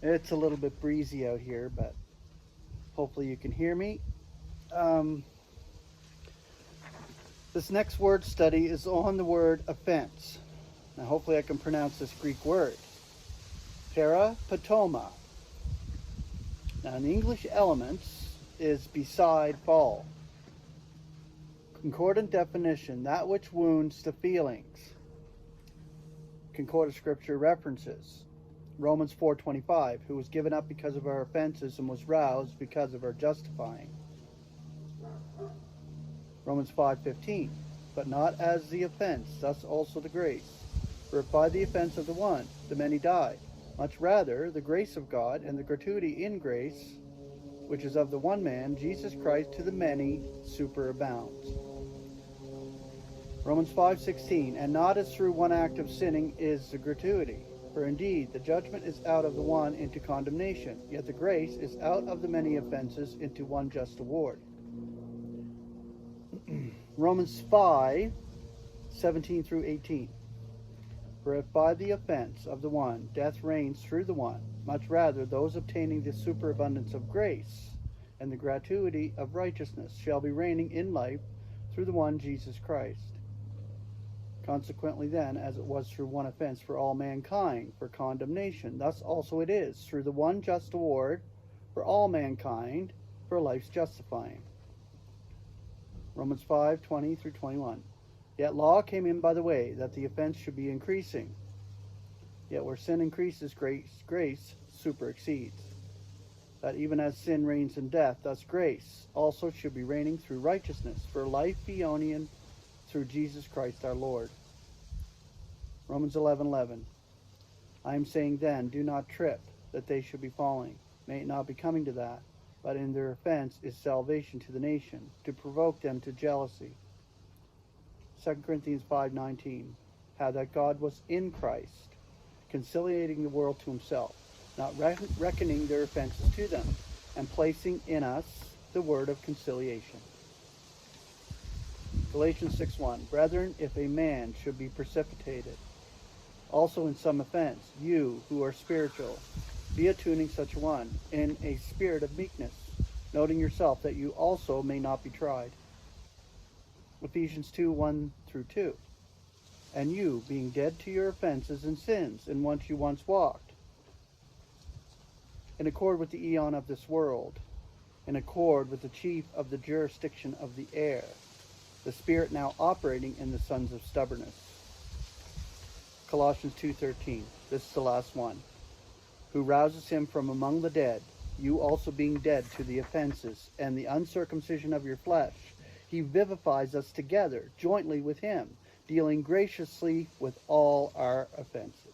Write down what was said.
It's a little bit breezy out here, but hopefully you can hear me. This next word study is on the word offense. Now hopefully I can pronounce this Greek word. Parapatoma. Now in the English Elements is beside fall. Concordant definition, that which wounds the feelings. Concordant scripture references. Romans 4:25, who was given up because of our offenses and was roused because of our justifying. Romans 5:15, but not as the offense, thus also the grace. For if by the offense of the one, the many died, much rather the grace of God and the gratuity in grace, which is of the one man, Jesus Christ, to the many superabounds. Romans 5:16, and not as through one act of sinning is the gratuity. For indeed, the judgment is out of the one into condemnation, yet the grace is out of the many offenses into one just award. Romans 5:17 through 18. For if by the offense of the one death reigns through the one, much rather those obtaining the superabundance of grace and the gratuity of righteousness shall be reigning in life through the one Jesus Christ. Consequently then, as it was through one offense for all mankind for condemnation, thus also it is through the one just award for all mankind for life's justifying. Romans 5:20 through 21. Yet law came in by the way that the offense should be increasing. Yet where sin increases, grace superexceeds. That even as sin reigns in death, thus grace also should be reigning through righteousness for life Beonian through Jesus Christ our Lord. Romans 11:11. I am saying then, do not trip, that they should be falling. May it not be coming to that, but in their offense is salvation to the nation, to provoke them to jealousy. 2 Corinthians 5:19. How that God was in Christ, conciliating the world to himself, not reckoning their offenses to them, and placing in us the word of conciliation. Galatians 6:1. Brethren, if a man should be precipitated, also in some offense, you who are spiritual, be attuning such a one in a spirit of meekness, noting yourself that you also may not be tried. Ephesians 2:1 through 2. And you, being dead to your offenses and sins, in which you once walked, in accord with the eon of this world, in accord with the chief of the jurisdiction of the air, the spirit now operating in the sons of stubbornness. Colossians 2:13. This is the last one. Who rouses him from among the dead, you also being dead to the offenses and the uncircumcision of your flesh, he vivifies us together jointly with him, dealing graciously with all our offenses.